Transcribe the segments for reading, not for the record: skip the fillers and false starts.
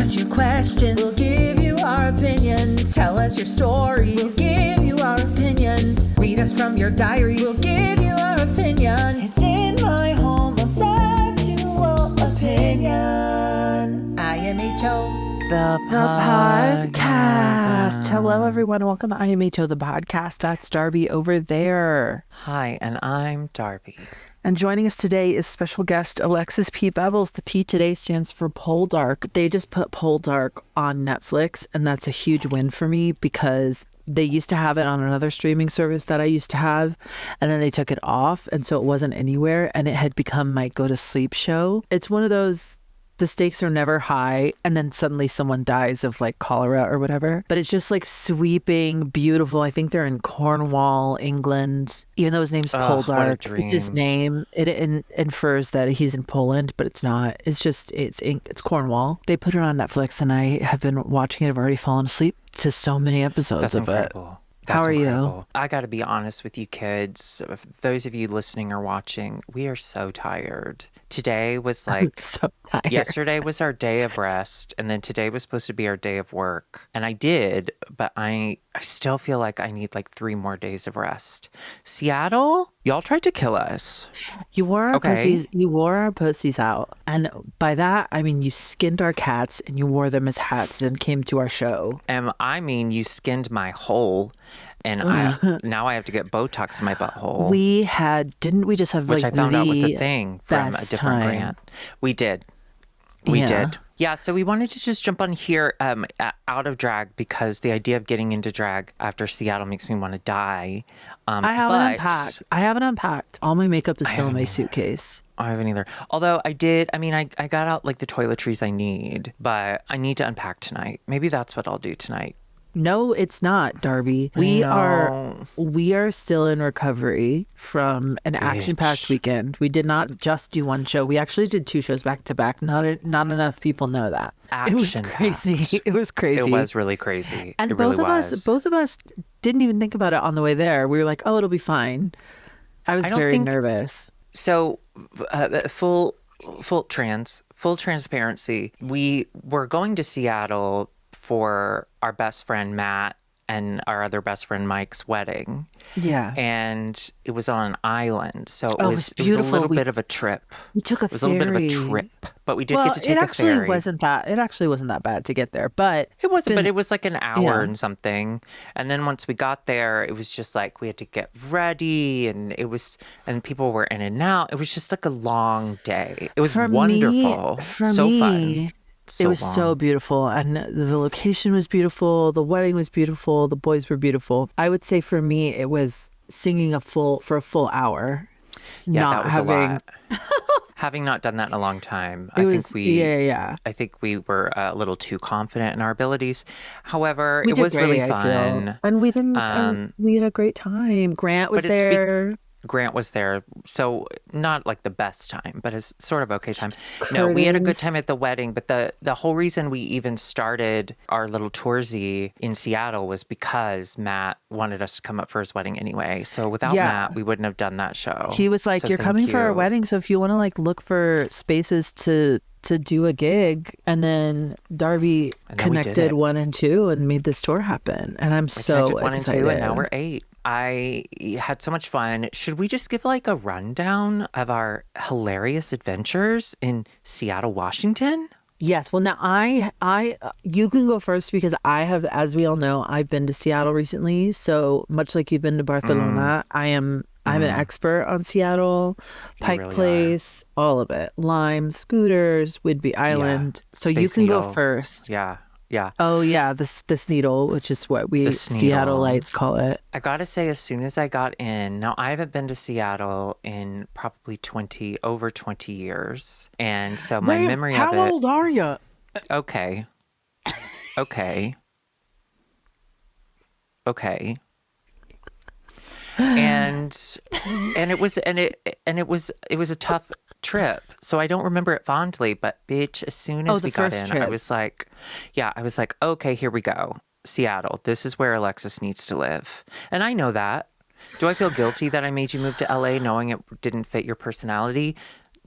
us your questions. We'll give you our opinions. Tell us your stories. We'll give you our opinions. Read us from your diary. We'll give you our opinions. It's in my homosexual opinion. IMHO. The podcast. Hello, everyone. Welcome to IMHO, the podcast. That's Darby over there. Hi, and I'm Darby. And joining us today is special guest Alexis P. Bevels. The P today stands for Poldark. They just put Poldark on Netflix, and that's a huge win for me because they used to have it on another streaming service that I used to have, and then they took it off, and so it wasn't anywhere, and it had become my go-to-sleep show. It's one of those, the stakes are never high, and then suddenly someone dies of like cholera or whatever. But it's just like sweeping, beautiful. I think they're in Cornwall, England. Even though his name's Poldark, it's his name. It infers that he's in Poland, but it's not. It's just, it's Cornwall. They put it on Netflix, and I have been watching it. I've already fallen asleep to so many episodes of it. That's How are incredible. you? I got to be honest with you kids. If those of you listening or watching, we are so tired. Today was like, I'm so tired. Yesterday was our day of rest, and then today was supposed to be our day of work. And I did, but I still feel like I need like 3 more days of rest. Seattle, y'all tried to kill us. You wore our pussies. You wore our pussies out, and by that I mean you skinned our cats and you wore them as hats and came to our show. And I mean, you skinned my hole, and now I have to get Botox in my butthole. Didn't we just have which like I found out was a the thing from a best different time? grant. We did. Yeah, so we wanted to just jump on here out of drag because the idea of getting into drag after Seattle makes me want to die. I haven't unpacked. All my makeup is still in my suitcase. I haven't either. Although I got out like the toiletries I need, but I need to unpack tonight. Maybe that's what I'll do tonight. No, it's not, Darby. We are still in recovery from an action-packed weekend. We did not just do one show. We actually did 2 shows back to back. Not enough people know that. It was crazy. It was crazy. It was really crazy. And it both really of us didn't even think about it on the way there. We were like, "Oh, it'll be fine." I was very nervous. So, full transparency. We were going to Seattle for our best friend Matt and our other best friend Mike's wedding. Yeah. And it was on an island. So it was a little bit of a trip. We took a ferry. It was a little bit of a trip. But we did get to take a ferry. It actually wasn't that bad to get there. But it wasn't, but it was like an hour and something. And then once we got there, it was just like we had to get ready, and people were in and out. It was just like a long day. It was wonderful. Fun. It was so beautiful, and the location was beautiful. The wedding was beautiful. The boys were beautiful. I would say for me, it was singing for a full hour. Yeah, that was a lot. Having not done that in a long time, I think we were a little too confident in our abilities. However, it was really fun, and we didn't. We had a great time. Grant was there. Grant was there, so not like the best time, but it's sort of okay time. No, we had a good time at the wedding, but the whole reason we even started our little toursy in Seattle was because Matt wanted us to come up for his wedding anyway. So without Matt, we wouldn't have done that show. He was like, "You're coming for our wedding, so if you want to like look for spaces to do a gig," and then Darby connected 1 and 2 and made this tour happen. And I'm so excited. 1 and 2, and now we're 8. I had so much fun. Should we just give like a rundown of our hilarious adventures in Seattle, Washington? Yes. Well, now you can go first because I have, as we all know, I've been to Seattle recently. So much like you've been to Barcelona, I'm an expert on Seattle, Pike Place, all of it. Lime, Scooters, Whidbey Island. So Space you can Needle. Go first. Yeah. Oh, yeah. The Needle, which is what we Seattleites call it. I got to say, as soon as I got in, now I haven't been to Seattle in probably over 20 years. And so my memory of it. How old are you? Okay. And it was a tough trip, so I don't remember it fondly, but bitch, as soon as we got in, I was like, okay, here we go. Seattle, this is where Alexis needs to live. And I know that. Do I feel guilty that I made you move to LA knowing it didn't fit your personality?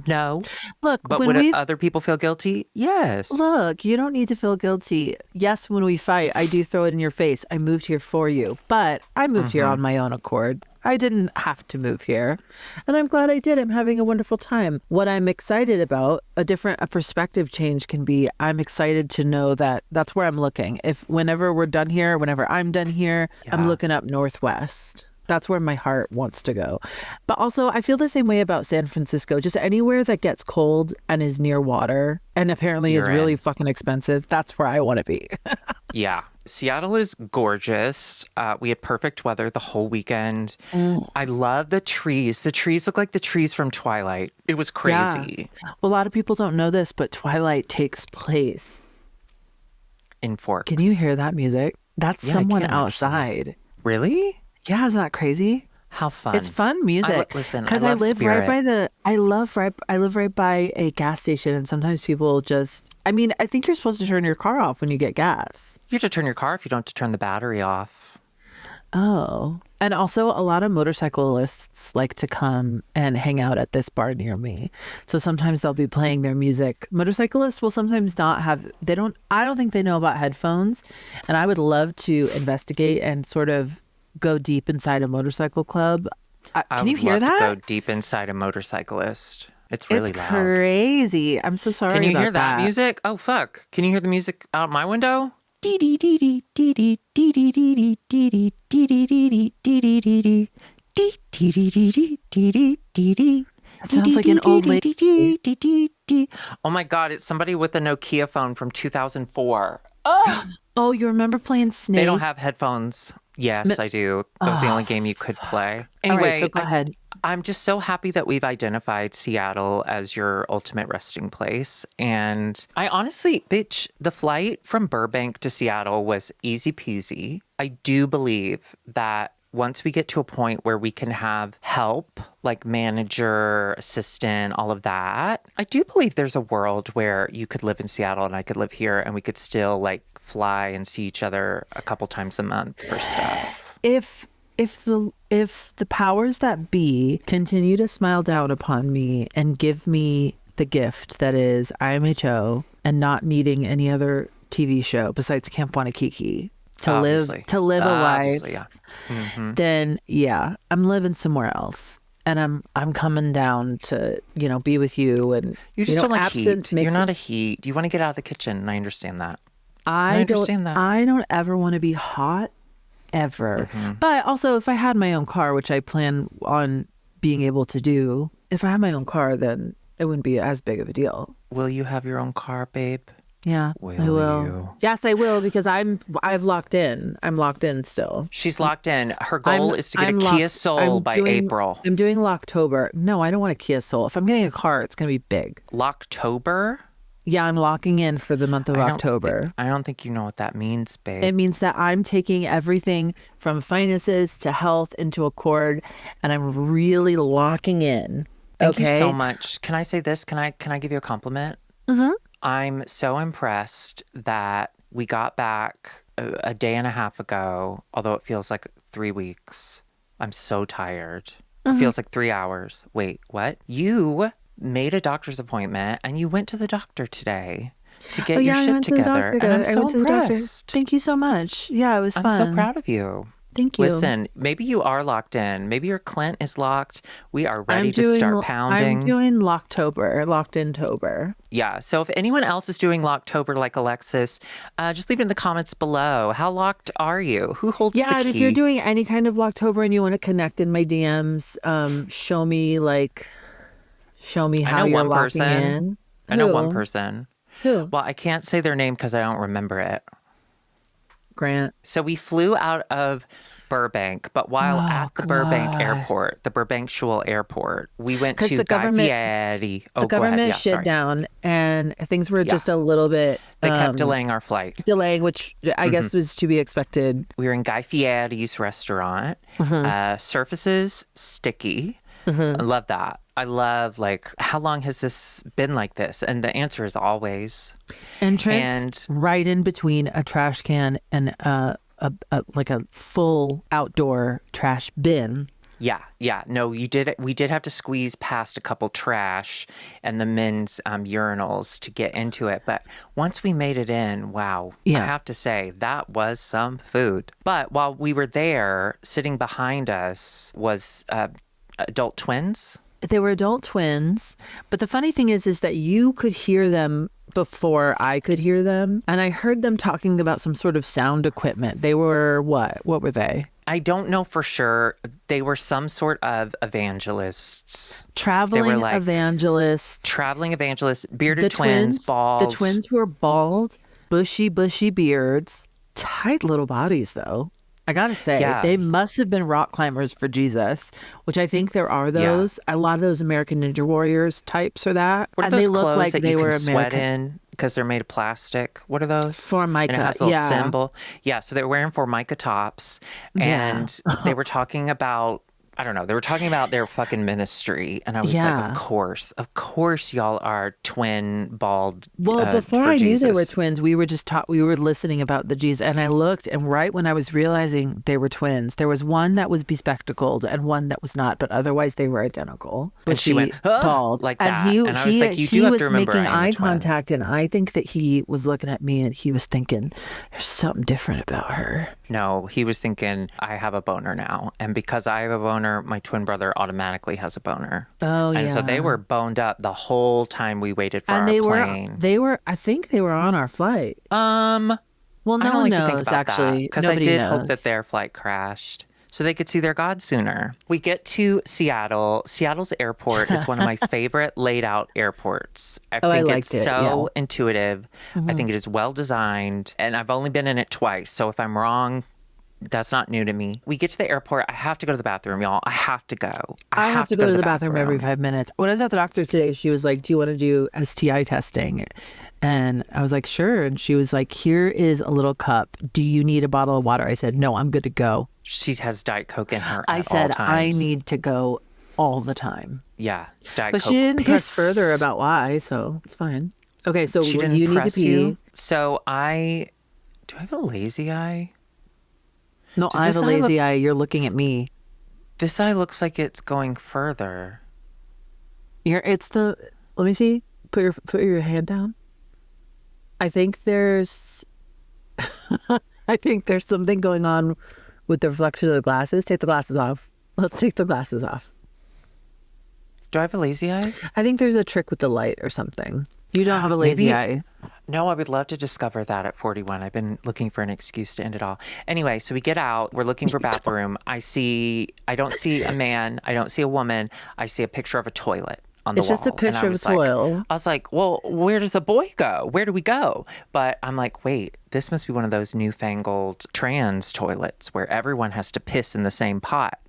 No. Look, But when would we've other people feel guilty? Yes. Look, you don't need to feel guilty. Yes, when we fight, I do throw it in your face. I moved here for you, but I moved here on my own accord. I didn't have to move here, and I'm glad I did. I'm having a wonderful time. What I'm excited about, a perspective change can be, I'm excited to know that that's where I'm looking. If whenever we're done here, whenever I'm done here, I'm looking up northwest. That's where my heart wants to go. But also, I feel the same way about San Francisco. Just anywhere that gets cold and is near water and apparently is really fucking expensive. That's where I want to be. Yeah. Seattle is gorgeous. We had perfect weather the whole weekend. I love the trees. The trees look like the trees from Twilight. It was crazy. Yeah. Well, a lot of people don't know this, but Twilight takes place in Forks. Can you hear that music? That's someone outside. Actually. Really? Yeah, isn't that crazy? How fun! It's fun music. Listen, because I live right by I live right by a gas station, and sometimes people just. I mean, I think you're supposed to turn your car off when you get gas. You have to turn your car if you don't have to turn the battery off. Oh, and also a lot of motorcyclists like to come and hang out at this bar near me. So sometimes they'll be playing their music. Motorcyclists will sometimes not have. I don't think they know about headphones, and I would love to investigate and sort of go deep inside a motorcycle club. Can you hear that? To go deep inside a motorcyclist. It's really loud. Crazy. I'm so sorry. Can you about hear that music? Oh fuck! Can you hear the music out my window? That sounds like an old lady. Oh my god! It's somebody with a Nokia phone from 2004. Oh, you remember playing Snake? They don't have headphones. Yes, I do. That was the only game you could play. Anyway, all right, so go ahead. I'm just so happy that we've identified Seattle as your ultimate resting place. And I honestly, bitch, the flight from Burbank to Seattle was easy peasy. I do believe that once we get to a point where we can have help, like manager, assistant, all of that, I do believe there's a world where you could live in Seattle and I could live here and we could still like fly and see each other a couple times a month for stuff. If the powers that be continue to smile down upon me and give me the gift that is IMHO and not needing any other TV show besides Camp Wanakiki to live a life, then I'm living somewhere else. And I'm coming down to, be with you. And you just don't like heat. You're not a heat. You want to get out of the kitchen, and I understand that. I don't ever want to be hot, ever. But also, if I had my own car, which I plan on being able to do, if I had my own car, then it wouldn't be as big of a deal. Will you have your own car, babe? Yeah, I will. You? Yes, I will, because I've locked in. I'm locked in still. She's locked in. Her goal is to get a Kia Soul by April. I'm doing Locktober. No, I don't want a Kia Soul. If I'm getting a car, it's going to be big. Locktober? Yeah, I'm locking in for the month of October. I don't think you know what that means, babe. It means that I'm taking everything from finances to health into accord, and I'm really locking in. Thank you so much. Can I say this? Can I give you a compliment? Mm-hmm. I'm so impressed that we got back a day and a half ago, although it feels like 3 weeks. I'm so tired. It feels like 3 hours. Wait, what? You made a doctor's appointment and you went to the doctor today to get your shit together. And I'm so impressed. Thank you so much. Yeah, it was fun. I'm so proud of you. Thank you. Listen, maybe you are locked in. Maybe your Clint is locked. We are ready to start pounding. I'm doing Locktober, locked-in-tober. Yeah. So if anyone else is doing Locktober like Alexis, just leave it in the comments below. How locked are you? Who holds the key? Yeah, and if you're doing any kind of Locktober and you want to connect in my DMs, show me how you're locking in. I know one person. Who? Well, I can't say their name because I don't remember it. Grant. So we flew out of Burbank, but while at the Burbank airport, the Burbanktual airport, we went to Guy Fieri. The government shut down and things were just a little bit... They kept delaying our flight. Which I guess was to be expected. We were in Guy Fieri's restaurant. Surfaces, sticky. I love that. I love, how long has this been like this? And the answer is always. Entrance right in between a trash can and a full outdoor trash bin. Yeah. No, you did. We did have to squeeze past a couple trash and the men's urinals to get into it. But once we made it in, wow, I Yeah. have to say that was some food. But while we were there, sitting behind us was adult twins. They were adult twins, but the funny thing is that you could hear them before I could hear them, and I heard them talking about some sort of sound equipment. They were what? What were they? I don't know for sure. They were some sort of evangelists. Traveling like evangelists. Traveling evangelists, bearded twins, bald. The twins were bald, bushy beards, tight little bodies though. I gotta say, Yeah. they must have been rock climbers for Jesus, which I think there are those. A lot of those American Ninja Warriors types are that. What are and those they look clothes like that they you were can sweat American. in because they're made of plastic? What are those? Formica, And it has a little yeah. symbol. Yeah, so they were wearing Formica tops, and they were talking about, I don't know, they were talking about their fucking ministry, and I was like, Yeah. of course, y'all are twin bald. Well, before for I knew they Jesus. were twins, we were just taught, we were listening about the Jesus, and I looked, and right when I was realizing they were twins, there was one that was bespectacled and one that was not, but otherwise they were identical. And she went, bald, like and that. he, And I was like, you do have was to remember making I am a eye twin. contact, and I think that he was looking at me, and he was thinking, "There's something different about her." No, he was thinking, I have a boner now. And because I have a boner, my twin brother automatically has a boner. Oh, And so they yeah. were boned up the whole time we waited for And our they plane. were. I think they were on our flight. Well, I no don't one like to think knows about actually. because I Nobody did knows. hope that their flight crashed so they could see their God sooner. We get to Seattle. Seattle's airport is one of my favorite laid out airports. I I think liked it's it, so intuitive. I think it is well designed, and I've only been in it twice. So if I'm wrong, that's not new to me. We get to the airport. I have to go to the bathroom, y'all. I have to go. I have to go to the bathroom every 5 minutes. When I was at the doctor today, she was like, "Do you want to do STI testing?" And I was like, "Sure." And she was like, "Here is a little cup. Do you need a bottle of water?" I said, "No, I'm good to go." She has Diet Coke in her I at said, all "I times. need to go all the time." Yeah, Diet But Coke. she didn't press Piss. further about why, so it's fine. Okay, so She when didn't you need to press pee. you. So do I have a lazy eye? No, Does I have this a eye look- lazy eye. You're looking at me. This eye looks like it's going further. Let me see. Put your hand down. I think there's something going on with the reflection of the glasses. Take the glasses off. Let's take the glasses off. Do I have a lazy eye? I think there's a trick with the light or something. You don't have a lazy Maybe- eye. No, I would love to discover that at 41. I've been looking for an excuse to end it all. Anyway, so we get out. We're looking for bathroom. I don't see a man. I don't see a woman. I see a picture of a toilet on the It's wall. just a And picture I of a was like- toilet. I was like, well, where does a boy go? Where do we go? But I'm like, wait, this must be one of those newfangled trans toilets where everyone has to piss in the same pot.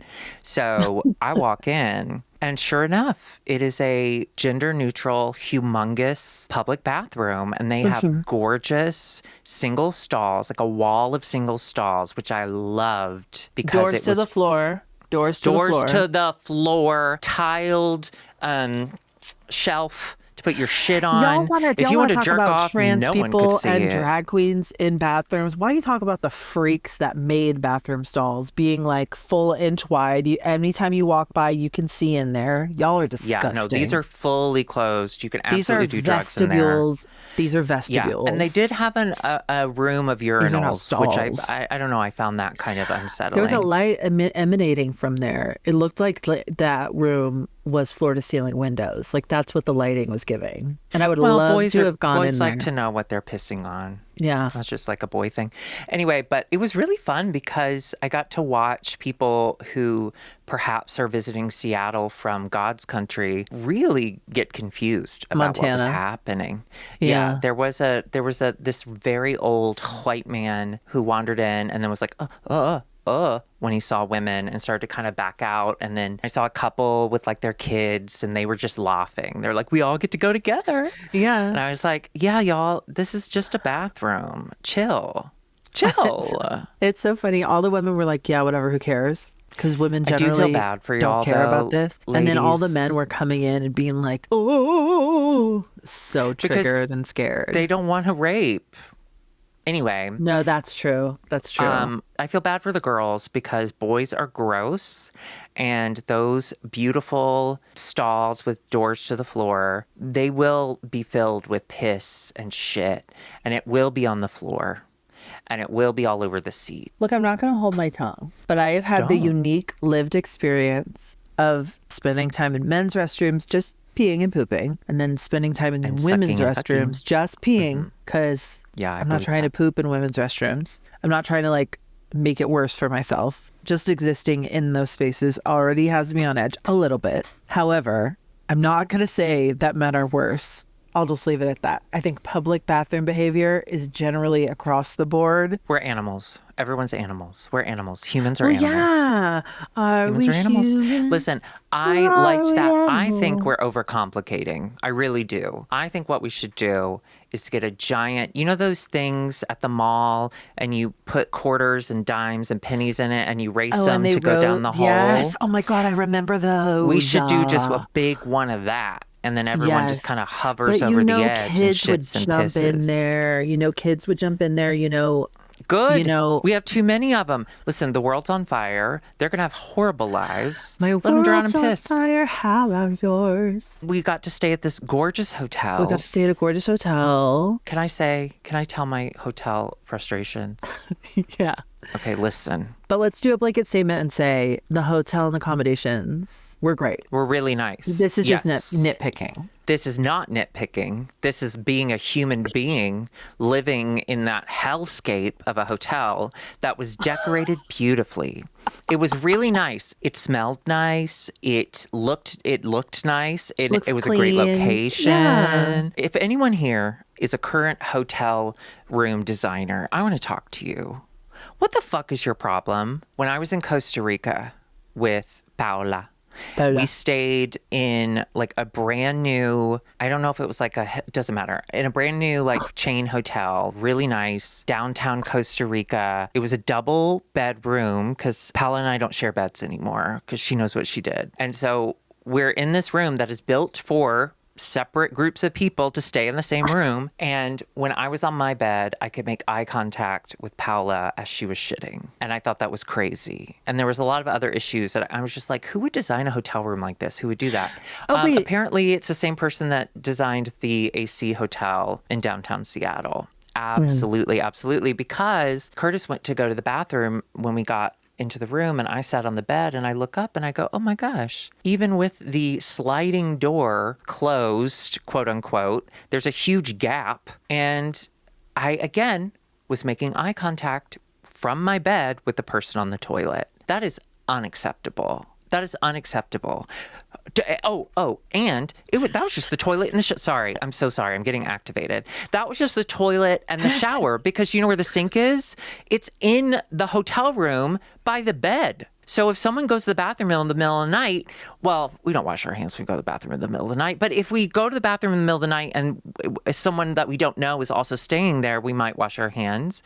So I walk in, and sure enough, it is a gender neutral, humongous public bathroom. And they have gorgeous single stalls, like a wall of single stalls, which I loved because Doors it to was the floor. Doors to the floor. to the floor, tiled shelf to put your shit on. Y'all want to if you want to talk jerk about off, trans no one people could see and it. drag queens in bathrooms? Why do you talk about the freaks that made bathroom stalls being like full inch wide? Anytime you walk by, you can see in there. Y'all are disgusting. Yeah, no, these are fully closed. You can These are absolutely do drugs in there. vestibules. These are vestibules. Yeah, and they did have a room of are not urinals, which stalls. I don't know. I found that kind of unsettling. There was a light emanating from there. It looked like that room was floor to ceiling windows. Like that's what the lighting was giving. And I would love to have gone in boys there. like to know what they're pissing on. Yeah. That's just like a boy thing. Anyway, but it was really fun because I got to watch people who perhaps are visiting Seattle from God's country really get confused about what was Montana. happening. Yeah. There was this very old white man who wandered in and then was like, when he saw women and started to kind of back out. And then I saw a couple with like their kids and they were just laughing. They're like, we all get to go together. Yeah. And I was like, yeah, y'all, this is just a bathroom. Chill. It's so funny. All the women were like, yeah, whatever, who cares? Because women I do feel generally bad for don't y'all, care though, about this. And then all the ladies. men were coming in and being like, oh, so Because triggered and scared. They don't want to rape. Anyway, No, that's true. That's true. I feel bad for the girls because boys are gross, and those beautiful stalls with doors to the floor, they will be filled with piss and shit, and it will be on the floor, and it will be all over the seat. Look, I'm not going to hold my tongue, but I have had the Don't. unique lived experience of spending time in men's restrooms, just peeing and pooping, and then spending time in And women's sucking and fucking. restrooms, just peeing, because Yeah, I I'm not believe trying that. to poop in women's restrooms. I'm not trying to like make it worse for myself. Just existing in those spaces already has me on edge a little bit. However, I'm not going to say that men are worse. I'll just leave it at that. I think public bathroom behavior is generally across the board. We're animals. Everyone's animals. We're animals. Humans are Well, animals. yeah. Are Humans we are animals. human? Listen, I Are liked we that. I think animals? we're overcomplicating. I really do. I think what we should do is get a giant, you know those things at the mall and you put quarters and dimes and pennies in it and you race them and they to go down the wrote- hole? Yes. Oh my God, I remember those. We should do just a big one of that. And then everyone just Yes. kind of hovers But over you know, the edge and kids would shits and jump pisses. in there. You know, kids would jump in there. You know, Good. You know- we have too many of them. Listen, the world's on fire. They're going to have horrible lives. my Let them drown world's in on piss. fire. How about yours? We got to stay at this gorgeous hotel. We got to stay at a gorgeous hotel. Can I tell my hotel frustration? Yeah. Okay, listen. But let's do a blanket statement and say the hotel and accommodations were great. We're really nice. This is Yes. just nitpicking. This is not nitpicking. This is being a human being living in that hellscape of a hotel that was decorated beautifully. It was really nice. It smelled nice. It looked nice. Looks It was a great clean. location. Yeah. If anyone here is a current hotel room designer, I want to talk to you. What the fuck is your problem? When I was in Costa Rica with Paula, we stayed in like a brand new, I don't know if it was like it doesn't matter, in a brand new like chain hotel, really nice, downtown Costa Rica. It was a double bedroom because Paula and I don't share beds anymore because she knows what she did. And so we're in this room that is built for separate groups of people to stay in the same room. And when I was on my bed, I could make eye contact with Paula as she was shitting. And I thought that was crazy. And there was a lot of other issues that I was just like, who would design a hotel room like this? Who would do that? wait. Apparently, it's the same person that designed the AC Hotel in downtown Seattle. Absolutely, absolutely. Because Curtis went to go to the bathroom when we got into the room and I sat on the bed and I look up and I go, oh my gosh, even with the sliding door closed, quote unquote, there's a huge gap. And I, again, was making eye contact from my bed with the person on the toilet. That is unacceptable. That is unacceptable. And that was just the toilet and the sorry, I'm so sorry. I'm getting activated. That was just the toilet and the shower because you know where the sink is? It's in the hotel room by the bed. So if someone goes to the bathroom in the middle of the night, well, we don't wash our hands when we go to the bathroom in the middle of the night. But if we go to the bathroom in the middle of the night and someone that we don't know is also staying there, we might wash our hands.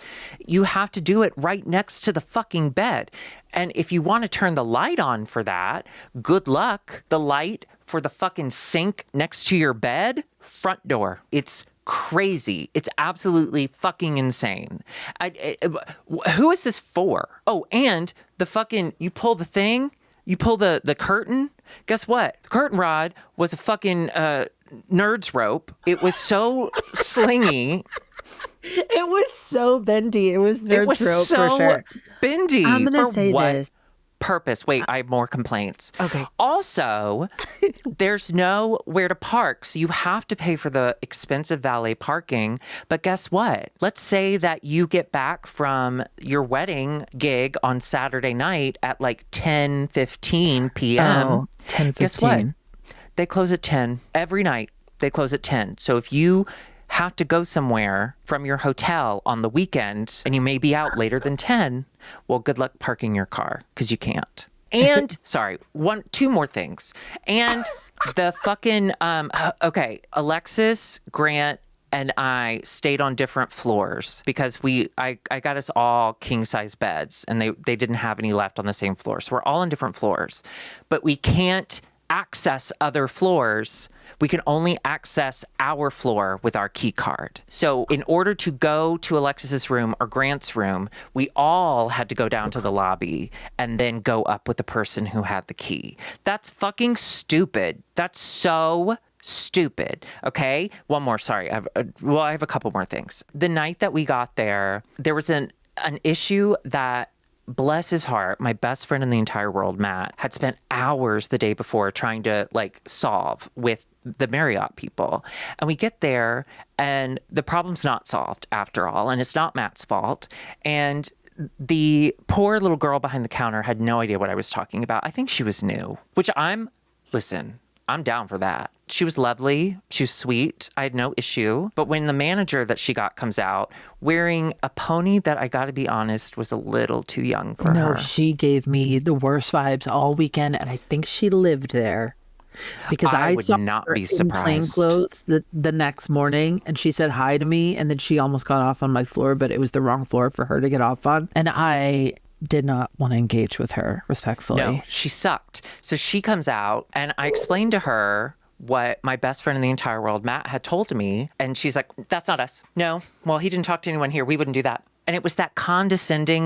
You have to do it right next to the fucking bed. And if you want to turn the light on for that, good luck. The light for the fucking sink next to your bed, front door. It's crazy. It's absolutely fucking insane. Who is this for? Oh, and the fucking, you pull the thing, you pull the curtain. Guess what? The curtain rod was a fucking nerd's rope. It was so slingy. It was so bendy. It was It nerd's was rope so for sure. bendy. I'm gonna For say what this. purpose? Wait, I have more complaints. Okay. Also, there's nowhere to park, so you have to pay for the expensive valet parking. But guess what? Let's say that you get back from your wedding gig on Saturday night at like 10:15 p.m. Oh, 10:15. Guess what? They close at 10 every night. They close at 10. So if you have to go somewhere from your hotel on the weekend and you may be out later than 10, well, good luck parking your car because you can't. And sorry, two more things. And the fucking, okay, Alexis, Grant, and I stayed on different floors because I got us all king size beds and they didn't have any left on the same floor. So we're all on different floors, but we can't access other floors. We can only access our floor with our key card. So in order to go to Alexis's room or Grant's room, we all had to go down to the lobby and then go up with the person who had the key. That's fucking stupid. That's so stupid. Okay. One more. Sorry. I have a couple more things. The night that we got there, there was an issue that, bless his heart, my best friend in the entire world, Matt, had spent hours the day before trying to solve with the Marriott people. And we get there and the problem's not solved after all. And it's not Matt's fault. And the poor little girl behind the counter had no idea what I was talking about. I think she was new, which listen, I'm down for that. She was lovely. She was sweet. I had no issue. But when the manager that she got comes out wearing a pony that, I got to be honest, was a little too young for her. No, she gave me the worst vibes all weekend, and I think she lived there. Because I would saw not her be in surprised. plain clothes the next morning, and she said hi to me, and then she almost got off on my floor, but it was the wrong floor for her to get off on. And I did not want to engage with her respectfully. No, she sucked. So she comes out, and I explained to her what my best friend in the entire world, Matt, had told me. And she's like, that's not us. No. Well, he didn't talk to anyone here. We wouldn't do that. And it was that condescending,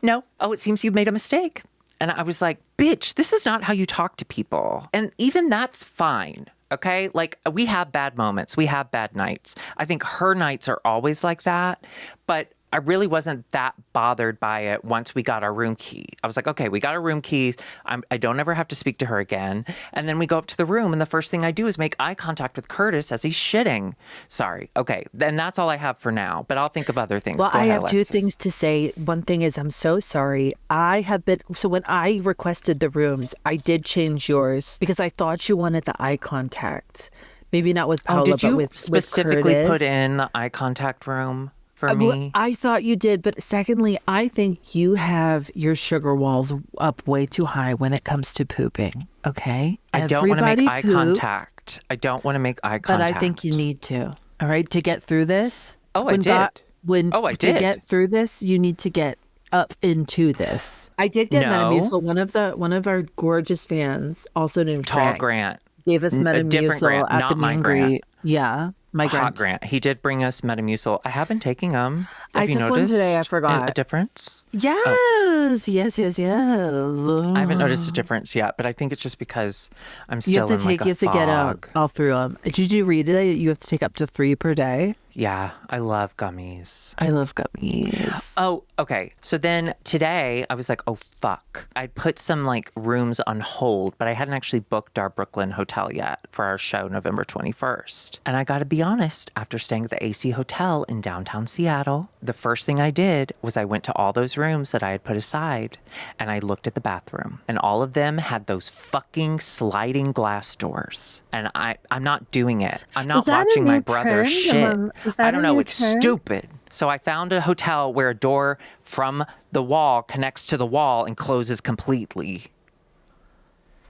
no. Oh, it seems you've made a mistake. And I was like, bitch, this is not how you talk to people. And even that's fine. Okay. We have bad moments. We have bad nights. I think her nights are always like that. But I really wasn't that bothered by it once we got our room key. I was like, okay, we got our room key. I don't ever have to speak to her again. And then we go up to the room, and the first thing I do is make eye contact with Curtis as he's shitting. Sorry. Okay. Then that's all I have for now, but I'll think of other things. Well, Go ahead, I have two Alexis. things to say. One thing is, I'm so sorry. So when I requested the rooms, I did change yours because I thought you wanted the eye contact. Maybe not with Paola, did you but with specifically Curtis. put in the eye contact room for Well, me? I thought you did, but secondly, I think you have your sugar walls up way too high when it comes to pooping. Okay, I don't want to make eye poops, contact. I don't want to make eye contact. but I think you need to. All right, to get through this. Oh, I did. To did. get through this, you need to get up into this. I did get No. Metamucil. One of our gorgeous fans, also named Tall Frank, Grant. gave us A different Metamucil Grant, at not the my meet and Grant. greet. Yeah, my Hot Grant. He did bring us Metamucil. I have been taking them. I Have you took one noticed today. I forgot. a difference? Yes, yes. I haven't noticed a difference yet, but I think it's just because I'm still You have to in take. like a You have to get fog. all through them. Did you read it? You have to take up to 3 per day. Yeah, I love gummies. I love gummies. Oh, okay. So then today I was like, oh, fuck. I put some rooms on hold, but I hadn't actually booked our Brooklyn hotel yet for our show November 21st. And I got to be honest, after staying at the AC Hotel in downtown Seattle, the first thing I did was I went to all those rooms that I had put aside and I looked at the bathroom, and all of them had those fucking sliding glass doors. And I'm not doing it. I'm not Is that a watching my new brother trend shit. is that I a don't know. new It's trend? stupid. So I found a hotel where a door from the wall connects to the wall and closes completely.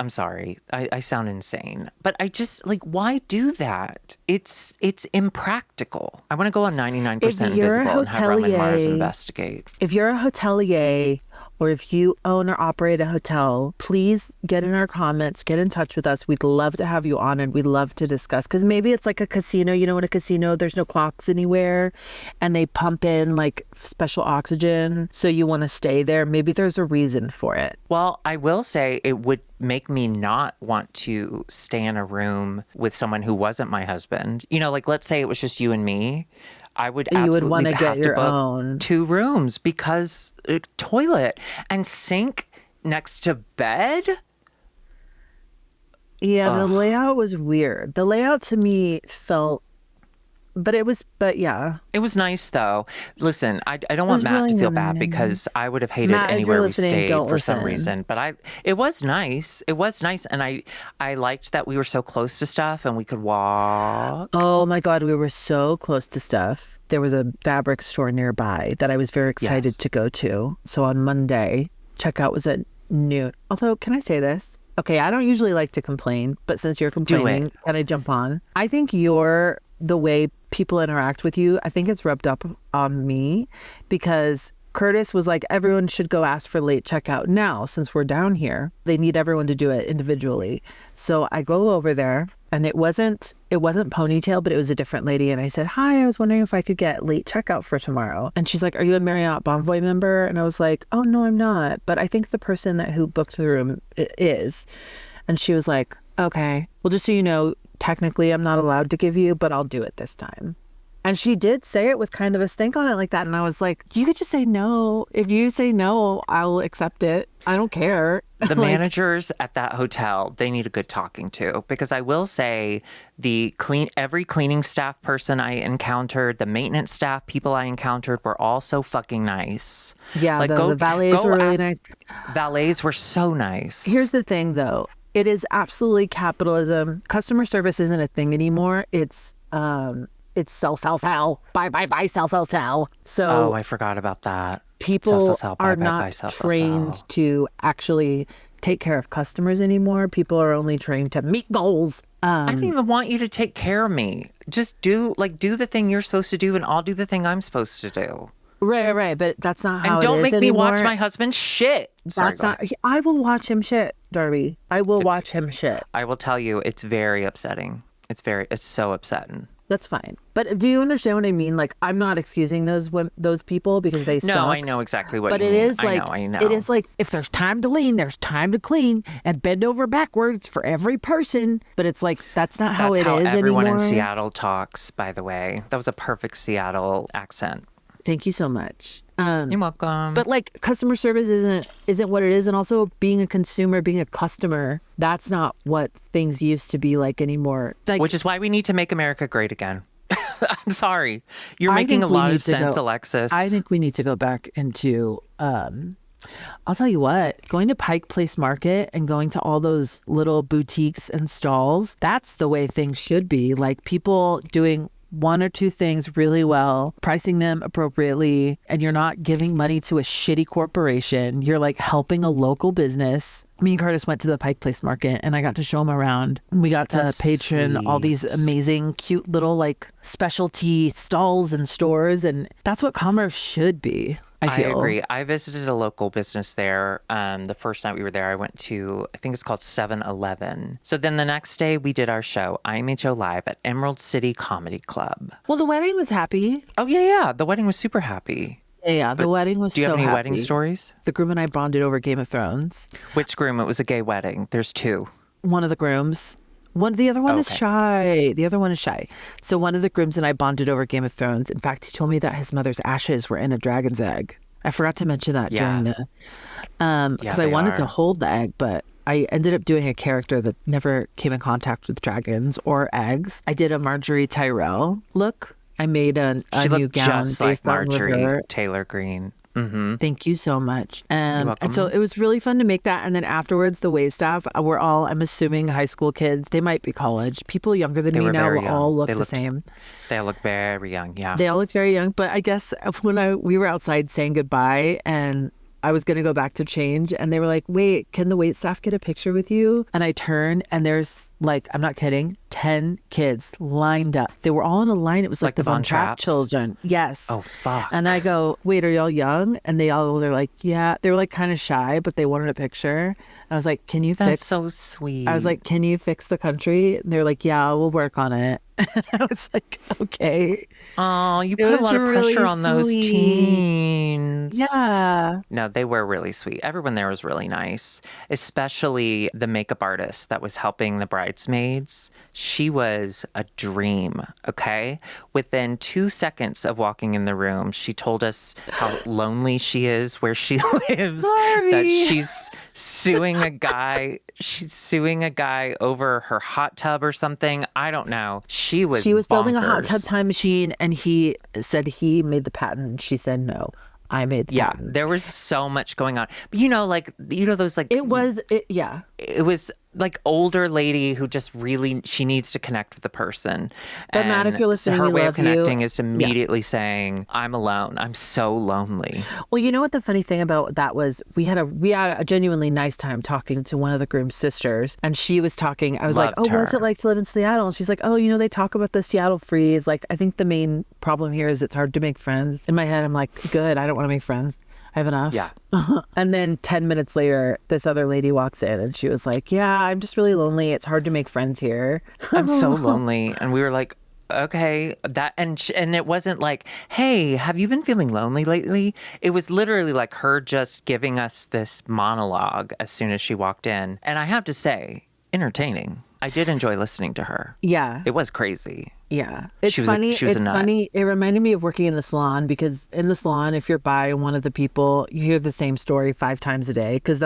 I'm sorry. I sound insane. But I just, why do that? It's impractical. I want to go on 99% If you're a Invisible and have Roman Mars hotelier- investigate. If you're a hotelier, or if you own or operate a hotel, please get in our comments, get in touch with us. We'd love to have you on, and we'd love to discuss. Because maybe it's like a casino. You know, in a casino, there's no clocks anywhere, and they pump in special oxygen. So you want to stay there. Maybe there's a reason for it. Well, I will say it would make me not want to stay in a room with someone who wasn't my husband. You know, let's say it was just you and me. I would You would absolutely wanna have get to your book own. 2 rooms because toilet and sink next to bed. Yeah, the layout was weird. The layout to me felt, but yeah. It was nice though. Listen, I don't want was Matt to really feel bad nice. because I would have hated Matt, if anywhere you're we listening, stayed don't for some listen. reason. But it was nice. It was nice, and I liked that we were so close to stuff and we could walk. Oh my God, we were so close to stuff. There was a fabric store nearby that I was very excited Yes. to go to. So on Monday, checkout was at noon. Although, can I say this? Okay, I don't usually like to complain, but since you're complaining, can I jump on? I think the way people interact with you, I think it's rubbed up on me because Curtis was like, everyone should go ask for late checkout now since we're down here. They need everyone to do it individually. So I go over there and it wasn't Ponytail, but it was a different lady. And I said, hi, I was wondering if I could get late checkout for tomorrow. And she's like, are you a Marriott Bonvoy member? And I was like, oh, no, I'm not. But I think the person who booked the room is. And she was like, okay, well, just so you know, technically I'm not allowed to give you, but I'll do it this time. And she did say it with kind of a stink on it like that. And I was like, you could just say no. If you say no, I'll accept it. I don't care. The managers at that hotel, they need a good talking to, because I will say every cleaning staff person I encountered, the maintenance staff people I encountered were all so fucking nice. Yeah, the valets were really nice. Valets were so nice. Here's the thing, though. It is absolutely capitalism. Customer service isn't a thing anymore. It's sell, buy, sell. So I forgot about that. People sell, are buy, not trained to actually take care of customers anymore. People are only trained to meet goals. I don't even want you to take care of me. Just do the thing you're supposed to do, and I'll do the thing I'm supposed to do. Right. But that's not how it is anymore. And don't make me watch my husband shit. I will watch him shit, Darby. I will watch him shit. I will tell you, it's very upsetting. It's so upsetting. That's fine. But do you understand what I mean? Like, I'm not excusing those people because they suck. No, I know exactly what you mean. But it is like, I know. It is like, if there's time to lean, there's time to clean, and bend over backwards for every person. But it's like, that's not how it is anymore. That's how everyone in Seattle talks, by the way. That was a perfect Seattle accent. Thank you so much. You're welcome. But like, customer service isn't what it is. And also being a consumer, being a customer, that's not what things used to be like anymore. Like, which is why we need to make America great again. I'm sorry. You're making a lot of sense, Alexis. I think we need to go back into, I'll tell you what, going to Pike Place Market and going to all those little boutiques and stalls, that's the way things should be. Like, people doing one or two things really well, pricing them appropriately, and you're not giving money to a shitty corporation. You're like helping a local business. Me and Curtis went to the Pike Place Market and I got to show him around. We got to patron all these amazing, cute little like specialty stalls and stores. And that's what commerce should be. I agree. I visited a local business there. The first night we were there, I went to, I think it's called 7-Eleven. So then the next day we did our show, IMHO Live at Emerald City Comedy Club. Well, the wedding was happy. Oh, yeah. The wedding was super happy. Yeah, the wedding was so happy. Do you have any wedding stories? The groom and I bonded over Game of Thrones. Which groom? It was a gay wedding. There's two. One of the grooms. The other one is shy. The other one is shy. So one of the grooms and I bonded over Game of Thrones. In fact, he told me that his mother's ashes were in a dragon's egg. I forgot to mention that during the, because I wanted to hold the egg, but I ended up doing a character that never came in contact with dragons or eggs. I did a Marjorie Tyrell look. I made a new gown just based like on Marjorie her. Taylor Greene. Mm-hmm. Thank you so much. You're welcome. And so it was really fun to make that. And then afterwards, the wait staff were all, I'm assuming, high school kids. They might be college. People younger than me now will all look the same. They look very young, yeah. They all look very young. But I guess when we were outside saying goodbye and I was going to go back to change and they were like, wait, can the wait staff get a picture with you? And I turned and there's like, I'm not kidding, 10 kids lined up. They were all in a line. It was like the Von Trapp children. Yes. Oh, fuck. And I go, wait, are y'all young? And they're like, yeah. They were like kind of shy, but they wanted a picture. And I was like, can you fix? That's so sweet. I was like, can you fix the country? And they're like, yeah, we'll work on it. And I was like, okay. Oh, you put a lot of pressure on those teens. Yeah. No, they were really sweet. Everyone there was really nice, especially the makeup artist that was helping the bridesmaids. She was a dream, okay? Within 2 seconds of walking in the room, she told us how lonely she is where she lives, that she's suing a guy. She's suing a guy over her hot tub or something. I don't know. She was building a hot tub time machine and he said he made the patent. She said, no, I made the patent. Yeah, there was so much going on. But those like... It was like older lady who just really, she needs to connect with the person. But Matt, if you're listening, her way of connecting is immediately saying, I'm alone. I'm so lonely. Well, you know what the funny thing about that was? We had a genuinely nice time talking to one of the groom's sisters, and she was talking. I was like, oh, what's it like to live in Seattle? And she's like, oh, they talk about the Seattle freeze. Like, I think the main problem here is it's hard to make friends. In my head, I'm like, good, I don't want to make friends. I have enough. Yeah. And then 10 minutes later, this other lady walks in and she was like, yeah, I'm just really lonely. It's hard to make friends here. I'm so lonely. And we were like, okay, and it wasn't like, hey, have you been feeling lonely lately? It was literally like her just giving us this monologue as soon as she walked in. And I have to say, entertaining. I did enjoy listening to her. Yeah. It was crazy. Yeah. It's She was a funny. nut. It's funny. It reminded me of working in the salon, because in the salon, if you're by one of the people, you hear the same story 5 times a day, because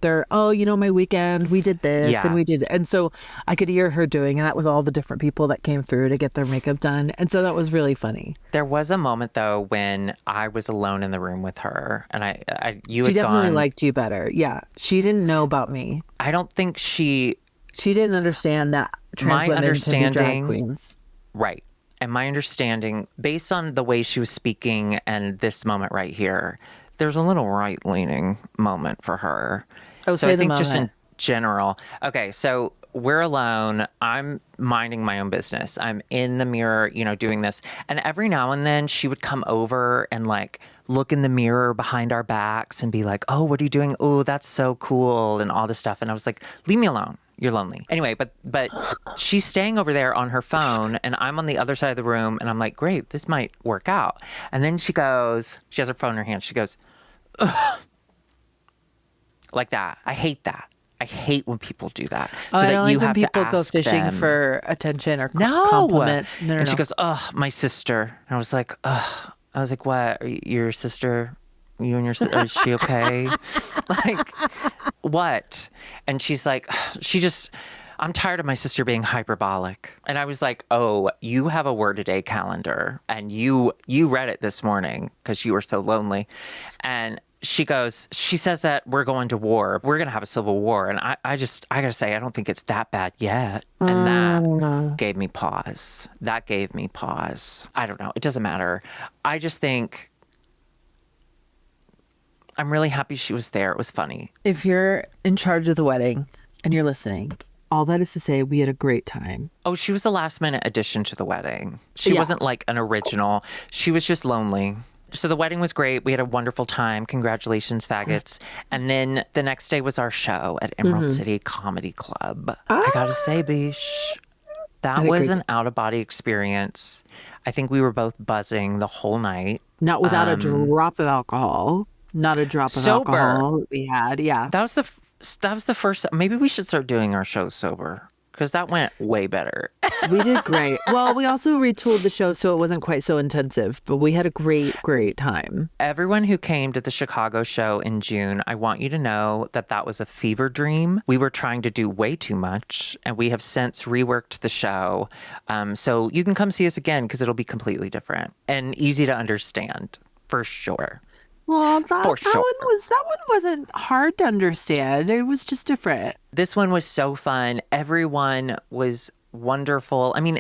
my weekend, we did this and we did. And so I could hear her doing that with all the different people that came through to get their makeup done. And so that was really funny. There was a moment though when I was alone in the room with her, and you She had definitely gone. liked you better. Yeah. She didn't know about me. I don't think she didn't understand that trans women can be drag queens. Right. And my understanding, based on the way she was speaking and this moment right here, there's a little right-leaning moment for her. Oh, so say I the think just in moment. general. Okay, so we're alone. I'm minding my own business. I'm in the mirror, doing this. And every now and then she would come over and like look in the mirror behind our backs and be like, oh, what are you doing? Oh, that's so cool, and all this stuff. And I was like, leave me alone. You're lonely. Anyway, but she's staying over there on her phone and I'm on the other side of the room and I'm like, great, this might work out. And then she has her phone in her hand. She goes, ugh. Like that. I hate that. I hate when people do that. So I that don't you like when have to people go ask fishing them, for attention or no. compliments. No. And she goes, oh, my sister. And I was like, ugh. I was like, what? Are you, your sister? You and your sister? Is she okay? Like, what? And she's like, I'm tired of my sister being hyperbolic. And I was like, oh, you have a word a day calendar and you read it this morning because you were so lonely. And she says that we're going to war. We're going to have a civil war. And I got to say, I don't think it's that bad yet. And that gave me pause. I don't know. It doesn't matter. I just think I'm really happy she was there. It was funny. If you're in charge of the wedding and you're listening, all that is to say, we had a great time. Oh, she was a last minute addition to the wedding. She wasn't like an original. She was just lonely. So the wedding was great. We had a wonderful time. Congratulations, faggots. And then the next day was our show at Emerald City Comedy Club. I gotta say, Bish, that was an out-of-body experience. I think we were both buzzing the whole night. Not without a drop of alcohol. Not a drop of sober. alcohol we had. Yeah. That was the first. Maybe we should start doing our show sober, because that went way better. We did great. Well, we also retooled the show so it wasn't quite so intensive, but we had a great time. Everyone who came to the Chicago show in June, I want you to know that was a fever dream. We were trying to do way too much, and we have since reworked the show. So you can come see us again because it'll be completely different and easy to understand, for sure. Well, that For sure. one wasn't hard to understand. It was just different. This one was so fun. Everyone was wonderful. I mean,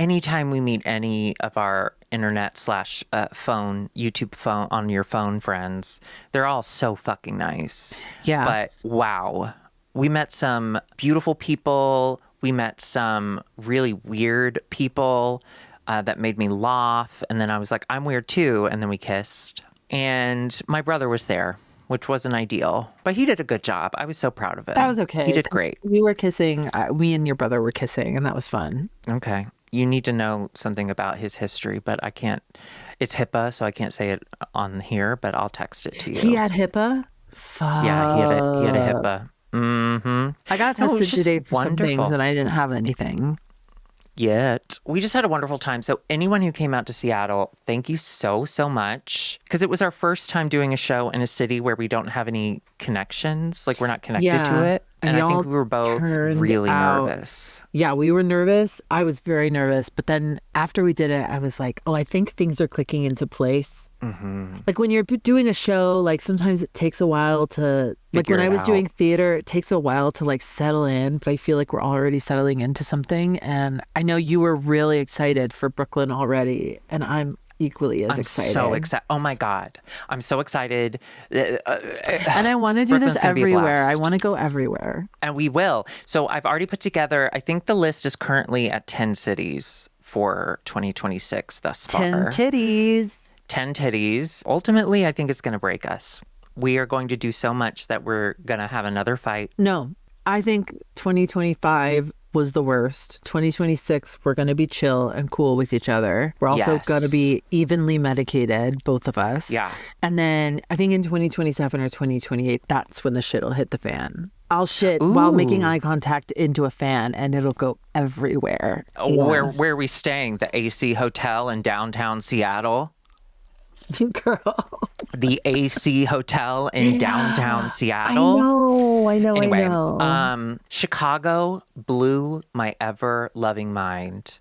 anytime we meet any of our internet / phone, YouTube phone, on your phone friends, they're all so fucking nice. Yeah. But wow, we met some beautiful people. We met some really weird people that made me laugh. And then I was like, I'm weird too. And then we kissed. And my brother was there, which wasn't ideal, but he did a good job. I was so proud of him. That was okay. He did great. We were kissing. We and your brother were kissing, and that was fun. Okay. You need to know something about his history, but I can't. It's HIPAA, so I can't say it on here, but I'll text it to you. He had HIPAA? Fuck. Yeah, he had a HIPAA. Mm-hmm. I got tested today for some things, and I didn't have anything. Yet. We just had a wonderful time. So anyone who came out to Seattle, thank you so much. Because it was our first time doing a show in a city where we don't have any connections. Like, we're not connected to it. And I think we were both really nervous. Yeah, we were nervous. I was very nervous. But then after we did it, I was like, oh, I think things are clicking into place. Mm-hmm. Like when you're doing a show, like sometimes it takes a while to, like when I was doing theater, it takes a while to like settle in. But I feel like we're already settling into something. And I know you were really excited for Brooklyn already. And I'm equally as excited. I'm so excited. Oh my God. I'm so excited. And I want to do Brooklyn's this gonna be a everywhere. I blast. want to go everywhere. And we will. So I've already put together, I think the list is currently at 10 cities for 2026 thus far. 10 titties. 10 titties. Ultimately, I think it's going to break us. We are going to do so much that we're going to have another fight. No, I think 2025 was the worst. 2026, we're going to be chill and cool with each other. We're also Yes. going to be evenly medicated, both of us. Yeah. And then I think in 2027 or 2028, that's when the shit will hit the fan. I'll shit while making eye contact into a fan and it'll go everywhere. Where are we staying? The AC Hotel in downtown Seattle? Girl. The AC Hotel in downtown Seattle? I know. Anyway, Chicago blew my ever-loving mind.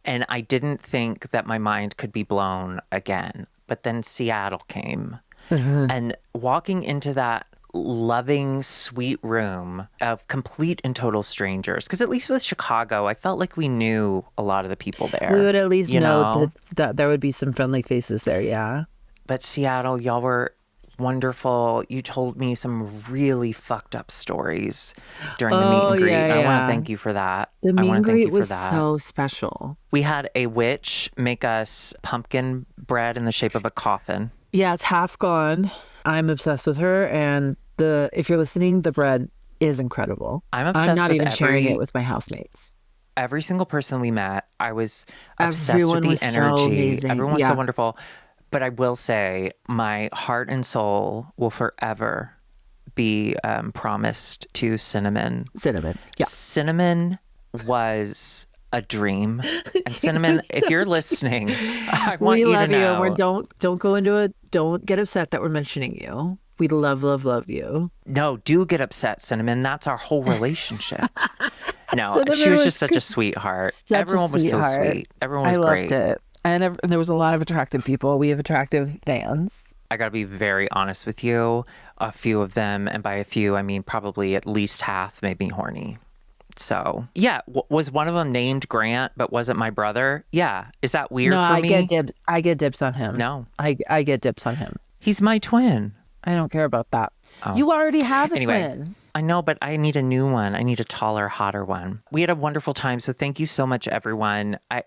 And I didn't think that my mind could be blown again. But then Seattle came. And walking into that loving, sweet room of complete and total strangers. Because at least with Chicago, I felt like we knew a lot of the people there. We would at least know that there would be some friendly faces there, yeah. But Seattle, y'all were wonderful. You told me some really fucked up stories during the meet and greet. Yeah, I want yeah. to thank you for that. The meet and greet was that. so special. We had a witch make us pumpkin bread in the shape of a coffin. Yeah, it's half gone. I'm obsessed with her, and if you're listening, the bread is incredible. I'm obsessed not with even sharing it with my housemates. Every single person we met, I was obsessed Everyone with was the so energy. amazing. Everyone was Yeah. so wonderful. But I will say, my heart and soul will forever be promised to Cinnamon. Cinnamon, yeah. Cinnamon was a dream. And Cinnamon, if you're listening, I want We you love to you. know. And don't go into it. Don't get upset that we're mentioning you. We love you. No, do get upset, Cinnamon. That's our whole relationship. No, Cinnamon she was was just such a sweetheart. Such a Everyone was so sweetheart. sweet. Everyone was I great. loved it. And there was a lot of attractive people. We have attractive fans. I got to be very honest with you. A few of them, and by a few, I mean probably at least half, made me horny. So, yeah. Was one of them named Grant, but wasn't my brother? Yeah. Is that weird for me? I get dibs on him. No. I get dips on him. He's my twin. I don't care about that. Oh. You already have a Anyway, twin. I know, but I need a new one. I need a taller, hotter one. We had a wonderful time, so thank you so much, everyone. I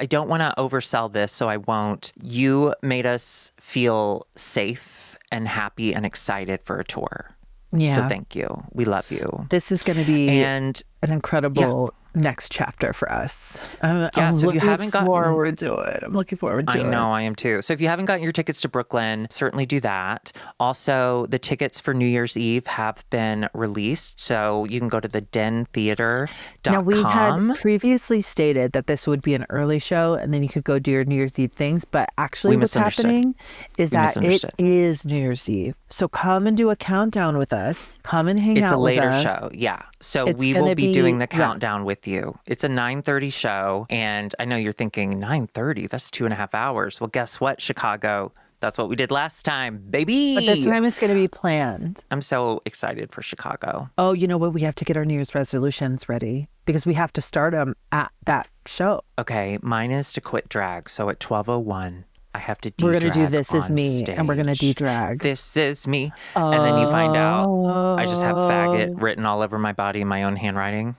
don't want to oversell this, so I won't. You made us feel safe and happy and excited for a tour. Yeah. So thank you. We love you. This is going to be And an incredible next chapter for us. I'm so if you looking haven't gotten- forward to it. I'm looking forward to it. I know, I am too. So if you haven't gotten your tickets to Brooklyn, certainly do that. Also, the tickets for New Year's Eve have been released. So you can go to thedentheater.com. Now, we had previously stated that this would be an early show and then you could go do your New Year's Eve things. But actually, We what's misunderstood. happening is We that it misunderstood. is New Year's Eve. So come and do a countdown with us. Come and hang It's out a later with us. show. Yeah. So It's we gonna will be doing the yeah. countdown with you. It's a 9:30 show. And I know you're thinking 9:30, that's 2.5 hours. Well, guess what, Chicago? That's what we did last time, baby. But this time it's going to be planned. I'm so excited for Chicago. Oh, you know what? We have to get our New Year's resolutions ready because we have to start them at that show. Okay, mine is to quit drag. So at 12:01, I have to We're de-drag going to do This Is on Me and we're going to stage. de-drag. This is me. And then you find out I just have faggot written all over my body in my own handwriting.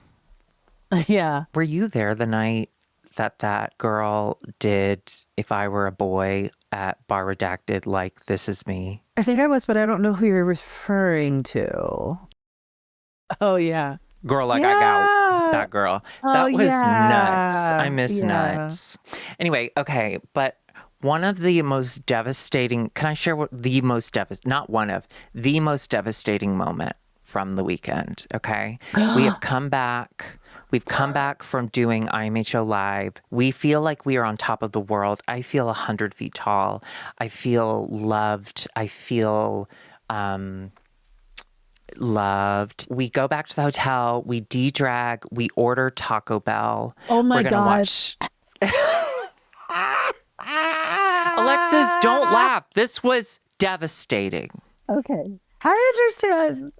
Yeah. Were you there the night that girl did If I Were a Boy at Bar Redacted, like This Is Me? I think I was, but I don't know who you're referring to. Oh, yeah. Girl, like I Yeah. got that girl. That was yeah. nuts. I miss Yeah. nuts. Anyway, okay, but one of the most devastating, can I share what the most not one of, the most devastating moment from the weekend, okay? We have come back. We've come back from doing IMHO Live. We feel like we are on top of the world. I feel 100 feet tall. I feel loved. I feel loved. We go back to the hotel. We de-drag. We order Taco Bell. Oh my We're gonna gosh. watch... Alexis, don't laugh. This was devastating. Okay. I understand.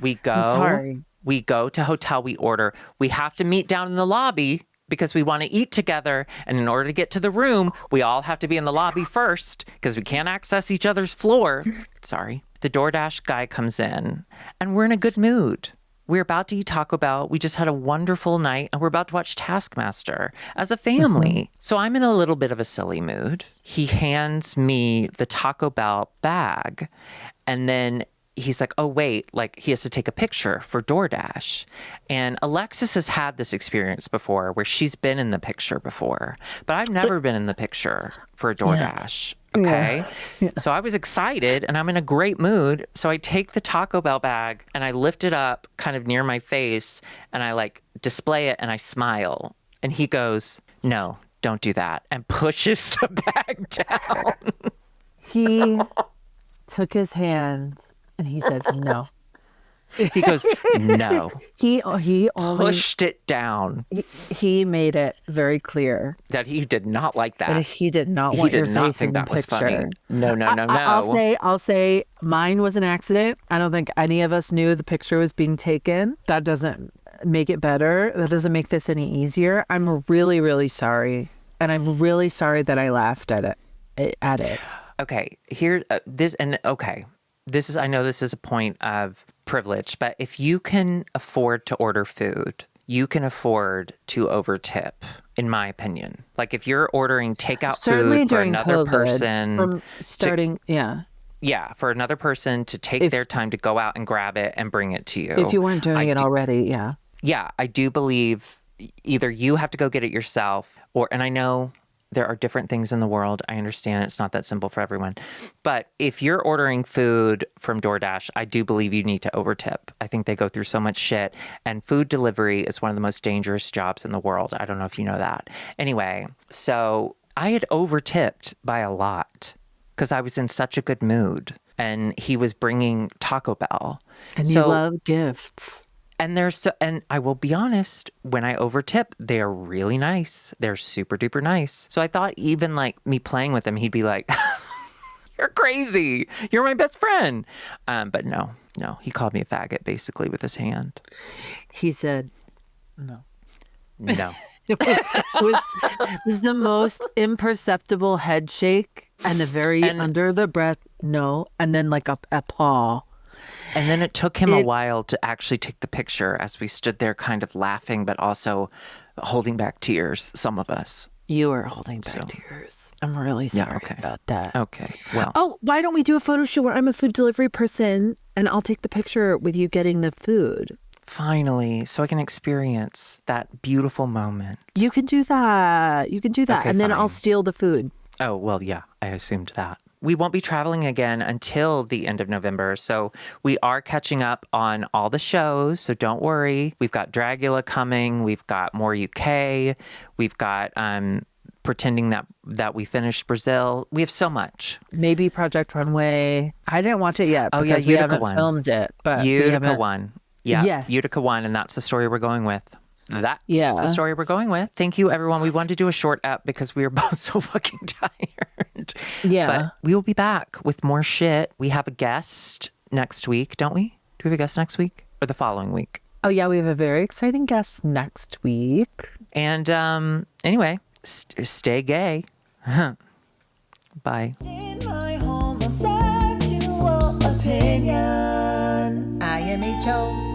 We go. I'm sorry. We go to hotel. We order. We have to meet down in the lobby because we want to eat together. And in order to get to the room, we all have to be in the lobby first because we can't access each other's floor. Sorry. The DoorDash guy comes in and we're in a good mood. we're about to eat Taco Bell. We just had a wonderful night and we're about to watch Taskmaster as a family. So I'm in a little bit of a silly mood. He hands me the Taco Bell bag and then he's like, oh, wait, like he has to take a picture for DoorDash. And Alexis has had this experience before where she's been in the picture before, but I've never been in the picture for a DoorDash. Okay. Yeah. So I was excited and I'm in a great mood. So I take the Taco Bell bag and I lift it up kind of near my face and I like display it and I smile. And he goes, no, don't do that. And pushes the bag down. He took his hand and he said, no. He goes, no. He only pushed it down. He made it very clear that he did not like that. And he did not want your face in the picture. No. I'll say mine was an accident. I don't think any of us knew the picture was being taken. That doesn't make it better. That doesn't make this any easier. I'm really, really sorry. And I'm really sorry that I laughed at it. Okay. This is, I know this is a point of privilege, but if you can afford to order food, you can afford to overtip, in my opinion. Like if you're ordering takeout food for another person, for another person to take their time to go out and grab it and bring it to you. If you weren't doing it already, yeah. Yeah, I do believe either you have to go get it yourself and I know there are different things in the world. I understand it's not that simple for everyone. But if you're ordering food from DoorDash, I do believe you need to overtip. I think they go through so much shit. And food delivery is one of the most dangerous jobs in the world. I don't know if you know that. Anyway, so I had overtipped by a lot because I was in such a good mood. And he was bringing Taco Bell. And you love gifts. And I will be honest, when I overtip, they are really nice. They're super duper nice. So I thought even like me playing with him, he'd be like, you're crazy. You're my best friend. But no, he called me a faggot basically with his hand. He said, no. It was the most imperceptible head shake and a very under the breath, no. And then like a paw. And then it took him a while to actually take the picture as we stood there kind of laughing, but also holding back tears, some of us. You were holding back tears. I'm really sorry about that. Okay, well. Oh, why don't we do a photo shoot where I'm a food delivery person and I'll take the picture with you getting the food? Finally, so I can experience that beautiful moment. You can do that. Okay, and then fine. I'll steal the food. Oh, well, yeah, I assumed that. We won't be traveling again until the end of November. So we are catching up on all the shows. So don't worry. We've got Dragula coming. We've got more UK. We've got pretending that we finished Brazil. We have so much. Maybe Project Runway. I didn't watch it yet because Utica we haven't 1. filmed it. But Utica 1. Yeah. Yes. Utica 1. And that's the story we're going with. That's the story we're going with. Thank you, everyone. We wanted to do a short ep because we were both so fucking tired. Yeah. But we will be back with more shit. We have a guest next week, don't we? Do we have a guest next week or the following week? Oh, yeah. We have a very exciting guest next week. And anyway, stay gay. Bye. In my homosexual opinion, IMHO.